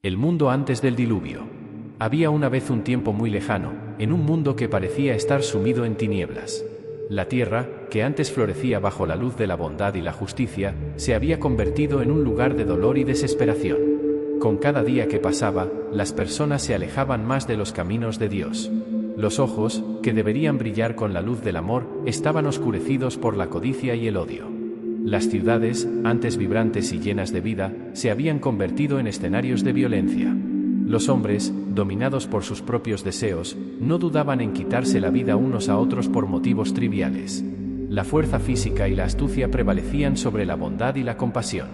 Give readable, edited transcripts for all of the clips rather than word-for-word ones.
El mundo antes del diluvio. Había una vez un tiempo muy lejano, en un mundo que parecía estar sumido en tinieblas. La tierra, que antes florecía bajo la luz de la bondad y la justicia, se había convertido en un lugar de dolor y desesperación. Con cada día que pasaba, las personas se alejaban más de los caminos de Dios. Los ojos, que deberían brillar con la luz del amor, estaban oscurecidos por la codicia y el odio. Las ciudades, antes vibrantes y llenas de vida, se habían convertido en escenarios de violencia. Los hombres, dominados por sus propios deseos, no dudaban en quitarse la vida unos a otros por motivos triviales. La fuerza física y la astucia prevalecían sobre la bondad y la compasión.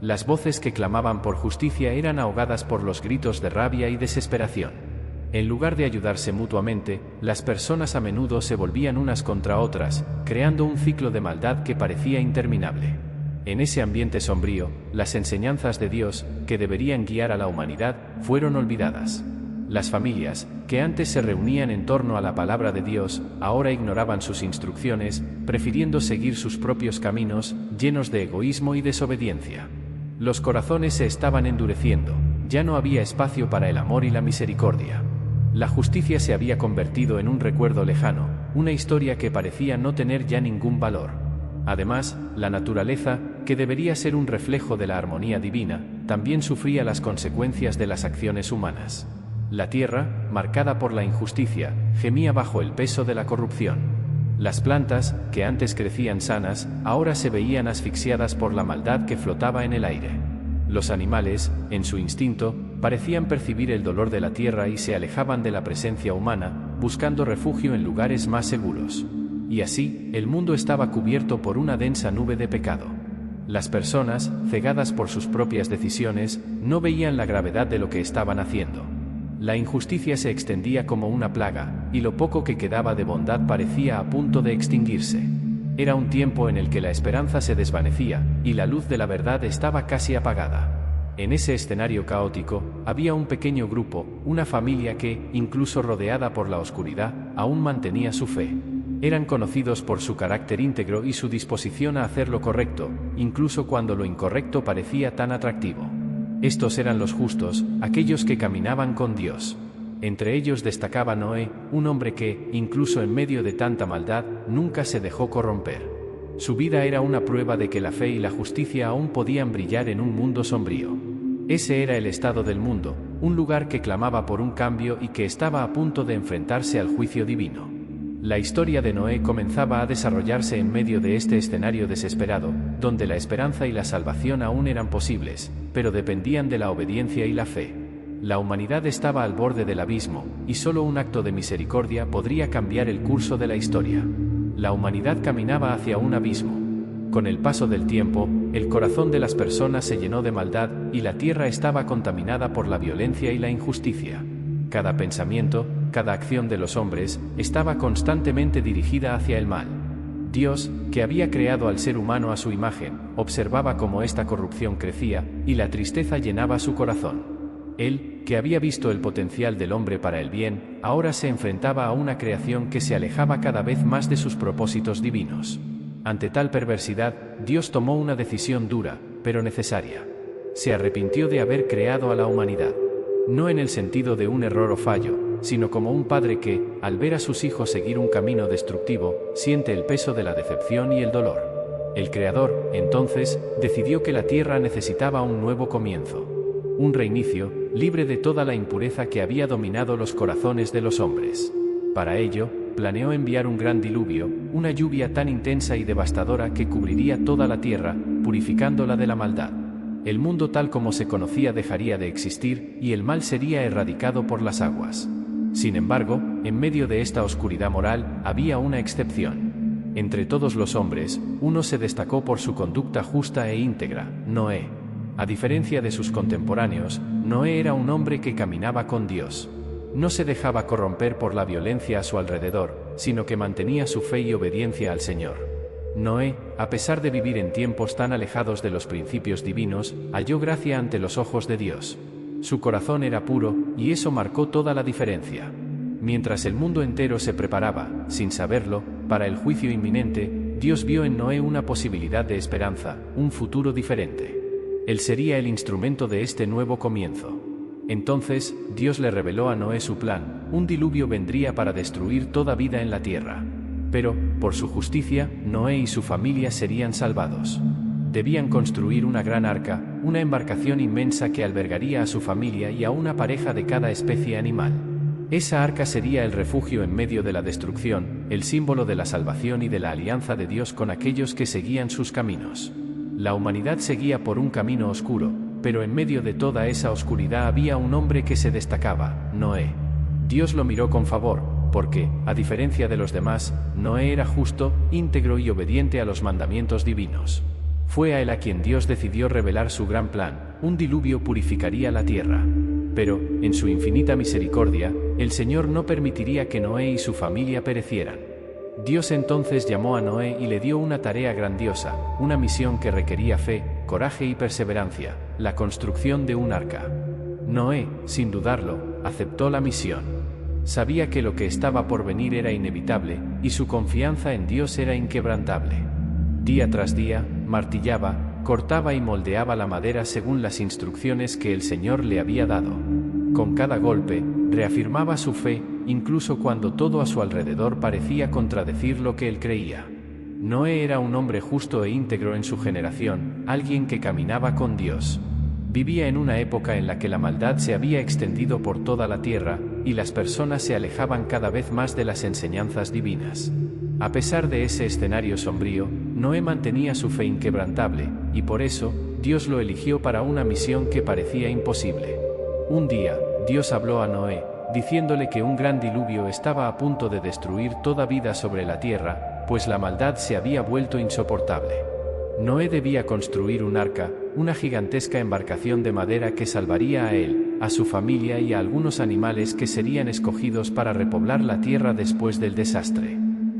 Las voces que clamaban por justicia eran ahogadas por los gritos de rabia y desesperación. En lugar de ayudarse mutuamente, las personas a menudo se volvían unas contra otras, creando un ciclo de maldad que parecía interminable. En ese ambiente sombrío, las enseñanzas de Dios, que deberían guiar a la humanidad, fueron olvidadas. Las familias, que antes se reunían en torno a la palabra de Dios, ahora ignoraban sus instrucciones, prefiriendo seguir sus propios caminos, llenos de egoísmo y desobediencia. Los corazones se estaban endureciendo, ya no había espacio para el amor y la misericordia. La justicia se había convertido en un recuerdo lejano, una historia que parecía no tener ya ningún valor. Además, la naturaleza, que debería ser un reflejo de la armonía divina, también sufría las consecuencias de las acciones humanas. La tierra, marcada por la injusticia, gemía bajo el peso de la corrupción. Las plantas, que antes crecían sanas, ahora se veían asfixiadas por la maldad que flotaba en el aire. Los animales, en su instinto, parecían percibir el dolor de la tierra y se alejaban de la presencia humana, buscando refugio en lugares más seguros. Y así, el mundo estaba cubierto por una densa nube de pecado. Las personas, cegadas por sus propias decisiones, no veían la gravedad de lo que estaban haciendo. La injusticia se extendía como una plaga, y lo poco que quedaba de bondad parecía a punto de extinguirse. Era un tiempo en el que la esperanza se desvanecía, y la luz de la verdad estaba casi apagada. En ese escenario caótico, había un pequeño grupo, una familia que, incluso rodeada por la oscuridad, aún mantenía su fe. Eran conocidos por su carácter íntegro y su disposición a hacer lo correcto, incluso cuando lo incorrecto parecía tan atractivo. Estos eran los justos, aquellos que caminaban con Dios. Entre ellos destacaba Noé, un hombre que, incluso en medio de tanta maldad, nunca se dejó corromper. Su vida era una prueba de que la fe y la justicia aún podían brillar en un mundo sombrío. Ese era el estado del mundo, un lugar que clamaba por un cambio y que estaba a punto de enfrentarse al juicio divino. La historia de Noé comenzaba a desarrollarse en medio de este escenario desesperado, donde la esperanza y la salvación aún eran posibles, pero dependían de la obediencia y la fe. La humanidad estaba al borde del abismo, y solo un acto de misericordia podría cambiar el curso de la historia. La humanidad caminaba hacia un abismo. Con el paso del tiempo, el corazón de las personas se llenó de maldad, y la tierra estaba contaminada por la violencia y la injusticia. Cada pensamiento, cada acción de los hombres, estaba constantemente dirigida hacia el mal. Dios, que había creado al ser humano a su imagen, observaba cómo esta corrupción crecía, y la tristeza llenaba su corazón. Él, que había visto el potencial del hombre para el bien, ahora se enfrentaba a una creación que se alejaba cada vez más de sus propósitos divinos. Ante tal perversidad, Dios tomó una decisión dura, pero necesaria. Se arrepintió de haber creado a la humanidad. No en el sentido de un error o fallo, sino como un padre que, al ver a sus hijos seguir un camino destructivo, siente el peso de la decepción y el dolor. El Creador, entonces, decidió que la tierra necesitaba un nuevo comienzo. Un reinicio, libre de toda la impureza que había dominado los corazones de los hombres. Para ello, planeó enviar un gran diluvio, una lluvia tan intensa y devastadora que cubriría toda la tierra, purificándola de la maldad. El mundo tal como se conocía dejaría de existir, y el mal sería erradicado por las aguas. Sin embargo, en medio de esta oscuridad moral, había una excepción. Entre todos los hombres, uno se destacó por su conducta justa e íntegra, Noé. A diferencia de sus contemporáneos, Noé era un hombre que caminaba con Dios. No se dejaba corromper por la violencia a su alrededor, sino que mantenía su fe y obediencia al Señor. Noé, a pesar de vivir en tiempos tan alejados de los principios divinos, halló gracia ante los ojos de Dios. Su corazón era puro, y eso marcó toda la diferencia. Mientras el mundo entero se preparaba, sin saberlo, para el juicio inminente, Dios vio en Noé una posibilidad de esperanza, un futuro diferente. Él sería el instrumento de este nuevo comienzo. Entonces, Dios le reveló a Noé su plan: un diluvio vendría para destruir toda vida en la tierra. Pero, por su justicia, Noé y su familia serían salvados. Debían construir una gran arca, una embarcación inmensa que albergaría a su familia y a una pareja de cada especie animal. Esa arca sería el refugio en medio de la destrucción, el símbolo de la salvación y de la alianza de Dios con aquellos que seguían sus caminos. La humanidad seguía por un camino oscuro, pero en medio de toda esa oscuridad había un hombre que se destacaba: Noé. Dios lo miró con favor, porque, a diferencia de los demás, Noé era justo, íntegro y obediente a los mandamientos divinos. Fue a él a quien Dios decidió revelar su gran plan: un diluvio purificaría la tierra. Pero, en su infinita misericordia, el Señor no permitiría que Noé y su familia perecieran. Dios entonces llamó a Noé y le dio una tarea grandiosa, una misión que requería fe, coraje y perseverancia: la construcción de un arca. Noé, sin dudarlo, aceptó la misión. Sabía que lo que estaba por venir era inevitable, y su confianza en Dios era inquebrantable. Día tras día, martillaba, cortaba y moldeaba la madera según las instrucciones que el Señor le había dado. Con cada golpe, reafirmaba su fe, incluso cuando todo a su alrededor parecía contradecir lo que él creía. Noé era un hombre justo e íntegro en su generación, alguien que caminaba con Dios. Vivía en una época en la que la maldad se había extendido por toda la tierra, y las personas se alejaban cada vez más de las enseñanzas divinas. A pesar de ese escenario sombrío, Noé mantenía su fe inquebrantable, y por eso, Dios lo eligió para una misión que parecía imposible. Un día, Dios habló a Noé, diciéndole que un gran diluvio estaba a punto de destruir toda vida sobre la tierra, pues la maldad se había vuelto insoportable. Noé debía construir un arca, una gigantesca embarcación de madera que salvaría a él, a su familia y a algunos animales que serían escogidos para repoblar la tierra después del desastre.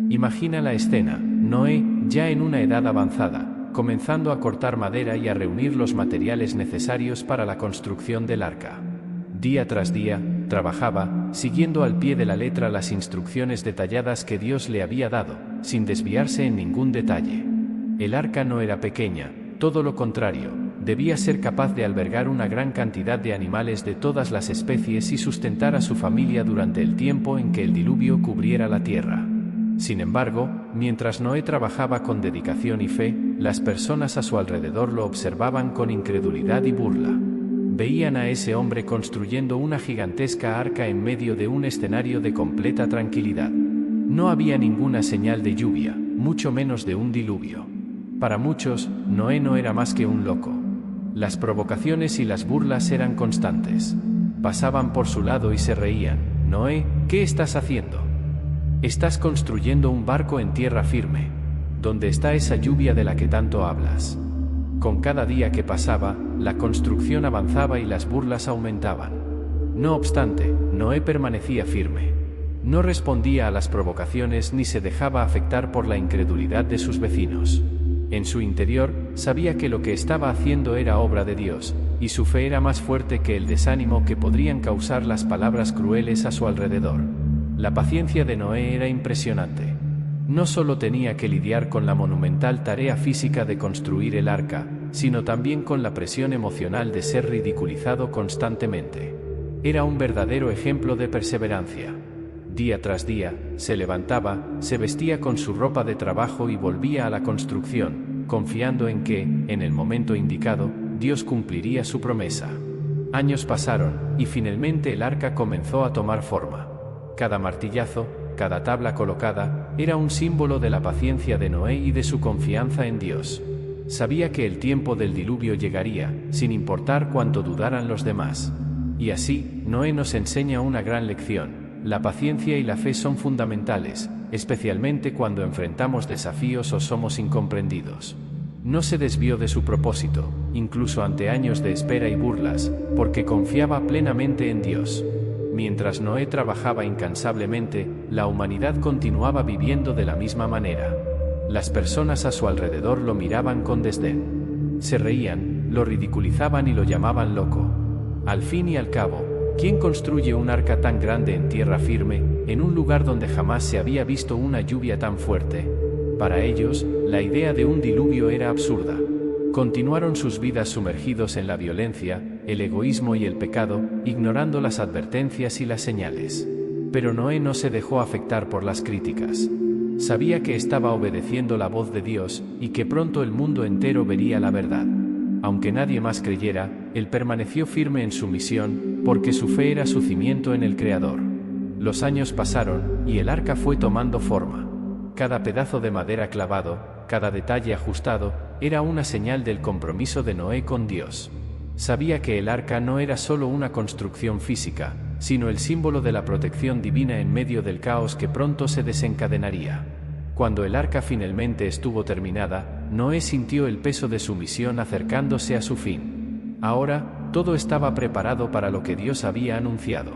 Imagina la escena: Noé, ya en una edad avanzada, comenzando a cortar madera y a reunir los materiales necesarios para la construcción del arca. Día tras día, trabajaba, siguiendo al pie de la letra las instrucciones detalladas que Dios le había dado, sin desviarse en ningún detalle. El arca no era pequeña, todo lo contrario, debía ser capaz de albergar una gran cantidad de animales de todas las especies y sustentar a su familia durante el tiempo en que el diluvio cubriera la tierra. Sin embargo, mientras Noé trabajaba con dedicación y fe, las personas a su alrededor lo observaban con incredulidad y burla. Veían a ese hombre construyendo una gigantesca arca en medio de un escenario de completa tranquilidad. No había ninguna señal de lluvia, mucho menos de un diluvio. Para muchos, Noé no era más que un loco. Las provocaciones y las burlas eran constantes. Pasaban por su lado y se reían: Noé, ¿qué estás haciendo? Estás construyendo un barco en tierra firme. ¿Dónde está esa lluvia de la que tanto hablas? Con cada día que pasaba, la construcción avanzaba y las burlas aumentaban. No obstante, Noé permanecía firme. No respondía a las provocaciones ni se dejaba afectar por la incredulidad de sus vecinos. En su interior, sabía que lo que estaba haciendo era obra de Dios, y su fe era más fuerte que el desánimo que podrían causar las palabras crueles a su alrededor. La paciencia de Noé era impresionante. No solo tenía que lidiar con la monumental tarea física de construir el arca, sino también con la presión emocional de ser ridiculizado constantemente. Era un verdadero ejemplo de perseverancia. Día tras día, se levantaba, se vestía con su ropa de trabajo y volvía a la construcción, confiando en que, en el momento indicado, Dios cumpliría su promesa. Años pasaron, y finalmente el arca comenzó a tomar forma. Cada martillazo, cada tabla colocada, era un símbolo de la paciencia de Noé y de su confianza en Dios. Sabía que el tiempo del diluvio llegaría, sin importar cuánto dudaran los demás. Y así, Noé nos enseña una gran lección: la paciencia y la fe son fundamentales, especialmente cuando enfrentamos desafíos o somos incomprendidos. No se desvió de su propósito, incluso ante años de espera y burlas, porque confiaba plenamente en Dios. Mientras Noé trabajaba incansablemente, la humanidad continuaba viviendo de la misma manera. Las personas a su alrededor lo miraban con desdén. Se reían, lo ridiculizaban y lo llamaban loco. Al fin y al cabo, ¿quién construye un arca tan grande en tierra firme, en un lugar donde jamás se había visto una lluvia tan fuerte? Para ellos, la idea de un diluvio era absurda. Continuaron sus vidas sumergidos en la violencia, el egoísmo y el pecado, ignorando las advertencias y las señales. Pero Noé no se dejó afectar por las críticas. Sabía que estaba obedeciendo la voz de Dios y que pronto el mundo entero vería la verdad. Aunque nadie más creyera, él permaneció firme en su misión, porque su fe era su cimiento en el Creador. Los años pasaron, y el arca fue tomando forma. Cada pedazo de madera clavado, cada detalle ajustado, era una señal del compromiso de Noé con Dios. Sabía que el arca no era solo una construcción física, sino el símbolo de la protección divina en medio del caos que pronto se desencadenaría. Cuando el arca finalmente estuvo terminada, Noé sintió el peso de su misión acercándose a su fin. Ahora, todo estaba preparado para lo que Dios había anunciado.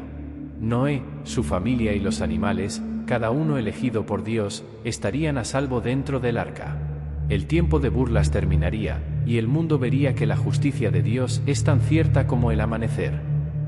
Noé, su familia y los animales, cada uno elegido por Dios, estarían a salvo dentro del arca. El tiempo de burlas terminaría, y el mundo vería que la justicia de Dios es tan cierta como el amanecer.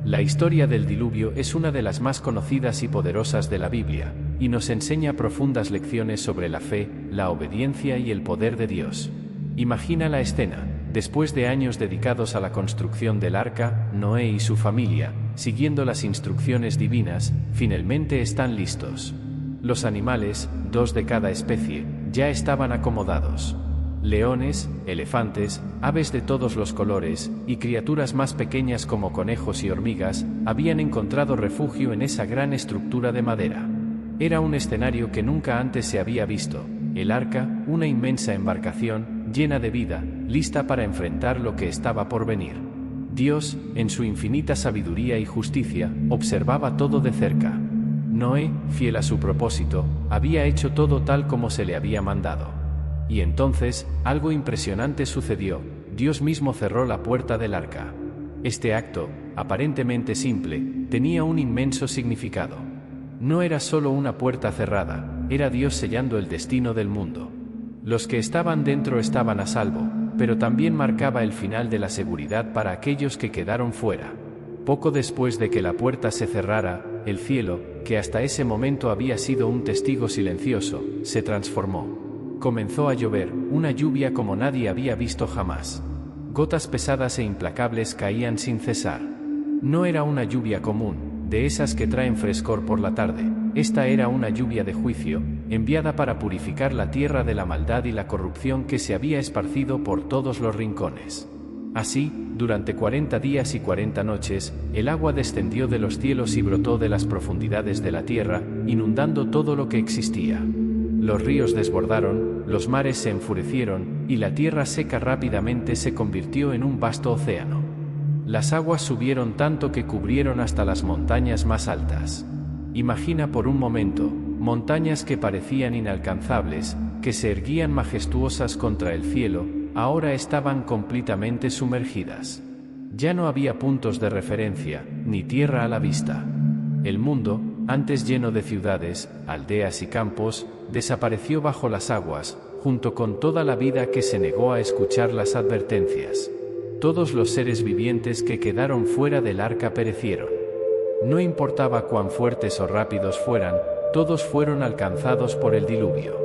La historia del diluvio es una de las más conocidas y poderosas de la Biblia, y nos enseña profundas lecciones sobre la fe, la obediencia y el poder de Dios. Imagina la escena. Después de años dedicados a la construcción del arca, Noé y su familia, siguiendo las instrucciones divinas, finalmente están listos. Los animales, 2 de cada especie, ya estaban acomodados. Leones, elefantes, aves de todos los colores, y criaturas más pequeñas como conejos y hormigas, habían encontrado refugio en esa gran estructura de madera. Era un escenario que nunca antes se había visto. El arca, una inmensa embarcación, llena de vida, lista para enfrentar lo que estaba por venir. Dios, en su infinita sabiduría y justicia, observaba todo de cerca. Noé, fiel a su propósito, había hecho todo tal como se le había mandado. Y entonces, algo impresionante sucedió. Dios mismo cerró la puerta del arca. Este acto, aparentemente simple, tenía un inmenso significado. No era solo una puerta cerrada, era Dios sellando el destino del mundo. Los que estaban dentro estaban a salvo, pero también marcaba el final de la seguridad para aquellos que quedaron fuera. Poco después de que la puerta se cerrara, el cielo, que hasta ese momento había sido un testigo silencioso, se transformó. Comenzó a llover, una lluvia como nadie había visto jamás. Gotas pesadas e implacables caían sin cesar. No era una lluvia común, de esas que traen frescor por la tarde. Esta era una lluvia de juicio, enviada para purificar la tierra de la maldad y la corrupción que se había esparcido por todos los rincones. Así, durante 40 días y 40 noches, el agua descendió de los cielos y brotó de las profundidades de la tierra, inundando todo lo que existía. Los ríos desbordaron, los mares se enfurecieron, y la tierra seca rápidamente se convirtió en un vasto océano. Las aguas subieron tanto que cubrieron hasta las montañas más altas. Imagina por un momento, montañas que parecían inalcanzables, que se erguían majestuosas contra el cielo, ahora estaban completamente sumergidas. Ya no había puntos de referencia, ni tierra a la vista. El mundo, antes lleno de ciudades, aldeas y campos, desapareció bajo las aguas, junto con toda la vida que se negó a escuchar las advertencias. Todos los seres vivientes que quedaron fuera del arca perecieron. No importaba cuán fuertes o rápidos fueran, todos fueron alcanzados por el diluvio.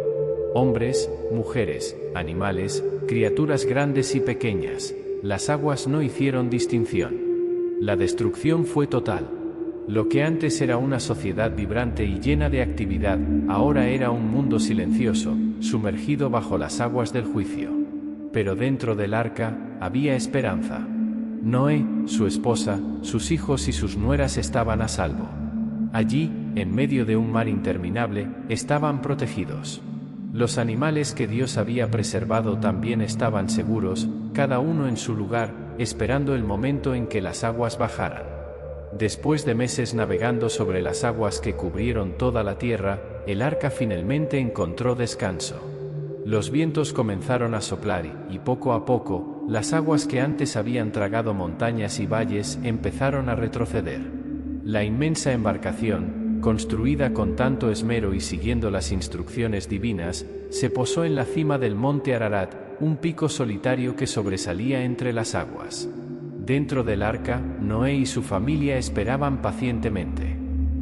Hombres, mujeres, animales, criaturas grandes y pequeñas, las aguas no hicieron distinción. La destrucción fue total. Lo que antes era una sociedad vibrante y llena de actividad, ahora era un mundo silencioso, sumergido bajo las aguas del juicio. Pero dentro del arca había esperanza. Noé, su esposa, sus hijos y sus nueras estaban a salvo. Allí, en medio de un mar interminable, estaban protegidos. Los animales que Dios había preservado también estaban seguros, cada uno en su lugar, esperando el momento en que las aguas bajaran. Después de meses navegando sobre las aguas que cubrieron toda la tierra, el arca finalmente encontró descanso. Los vientos comenzaron a soplar y poco a poco, las aguas que antes habían tragado montañas y valles empezaron a retroceder. La inmensa embarcación, construida con tanto esmero y siguiendo las instrucciones divinas, se posó en la cima del monte Ararat, un pico solitario que sobresalía entre las aguas. Dentro del arca, Noé y su familia esperaban pacientemente.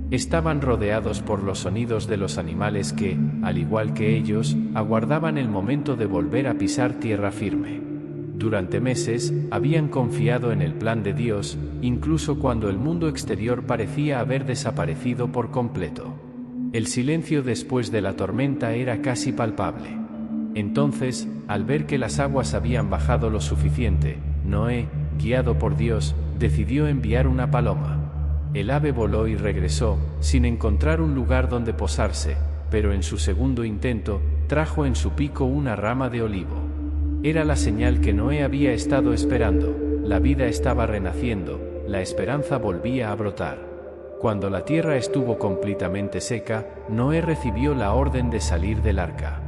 Estaban rodeados por los sonidos de los animales que, al igual que ellos, aguardaban el momento de volver a pisar tierra firme. Durante meses, habían confiado en el plan de Dios, incluso cuando el mundo exterior parecía haber desaparecido por completo. El silencio después de la tormenta era casi palpable. Entonces, al ver que las aguas habían bajado lo suficiente, Noé, guiado por Dios, decidió enviar una paloma. El ave voló y regresó, sin encontrar un lugar donde posarse, pero en su segundo intento, trajo en su pico una rama de olivo. Era la señal que Noé había estado esperando. La vida estaba renaciendo, la esperanza volvía a brotar. Cuando la tierra estuvo completamente seca, Noé recibió la orden de salir del arca.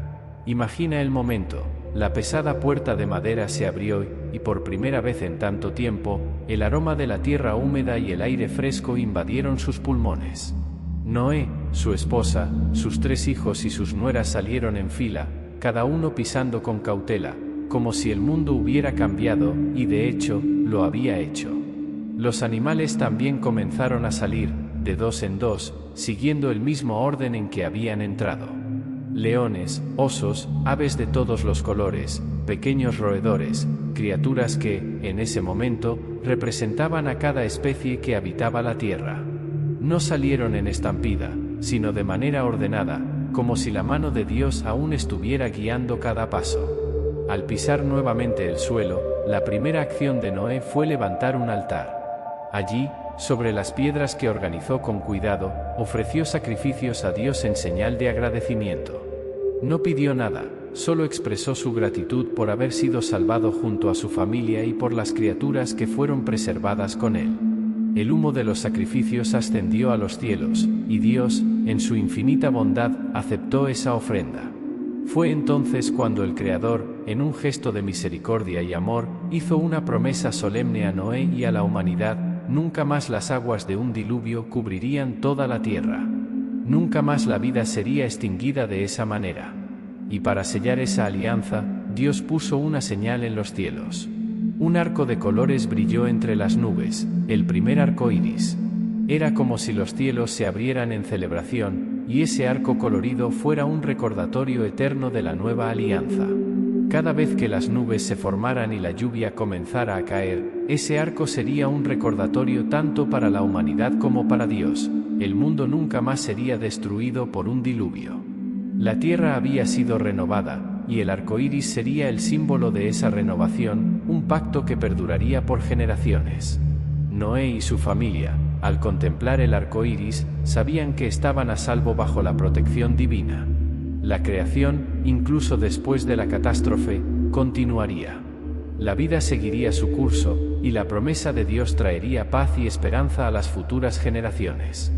Imagina el momento. La pesada puerta de madera se abrió y, por primera vez en tanto tiempo, el aroma de la tierra húmeda y el aire fresco invadieron sus pulmones. Noé, su esposa, sus 3 hijos y sus nueras salieron en fila, cada uno pisando con cautela, como si el mundo hubiera cambiado, y de hecho, lo había hecho. Los animales también comenzaron a salir, de 2 en 2, siguiendo el mismo orden en que habían entrado. Leones, osos, aves de todos los colores, pequeños roedores, criaturas que, en ese momento, representaban a cada especie que habitaba la tierra. No salieron en estampida, sino de manera ordenada, como si la mano de Dios aún estuviera guiando cada paso. Al pisar nuevamente el suelo, la primera acción de Noé fue levantar un altar. Allí, sobre las piedras que organizó con cuidado, ofreció sacrificios a Dios en señal de agradecimiento. No pidió nada, solo expresó su gratitud por haber sido salvado junto a su familia y por las criaturas que fueron preservadas con él. El humo de los sacrificios ascendió a los cielos, y Dios, en su infinita bondad, aceptó esa ofrenda. Fue entonces cuando el Creador, en un gesto de misericordia y amor, hizo una promesa solemne a Noé y a la humanidad: nunca más las aguas de un diluvio cubrirían toda la tierra. Nunca más la vida sería extinguida de esa manera. Y para sellar esa alianza, Dios puso una señal en los cielos. Un arco de colores brilló entre las nubes, el primer arco iris. Era como si los cielos se abrieran en celebración, y ese arco colorido fuera un recordatorio eterno de la nueva alianza. Cada vez que las nubes se formaran y la lluvia comenzara a caer, ese arco sería un recordatorio tanto para la humanidad como para Dios. El mundo nunca más sería destruido por un diluvio. La tierra había sido renovada, y el arco iris sería el símbolo de esa renovación, un pacto que perduraría por generaciones. Noé y su familia, al contemplar el arco iris, sabían que estaban a salvo bajo la protección divina. La creación, incluso después de la catástrofe, continuaría. La vida seguiría su curso, y la promesa de Dios traería paz y esperanza a las futuras generaciones.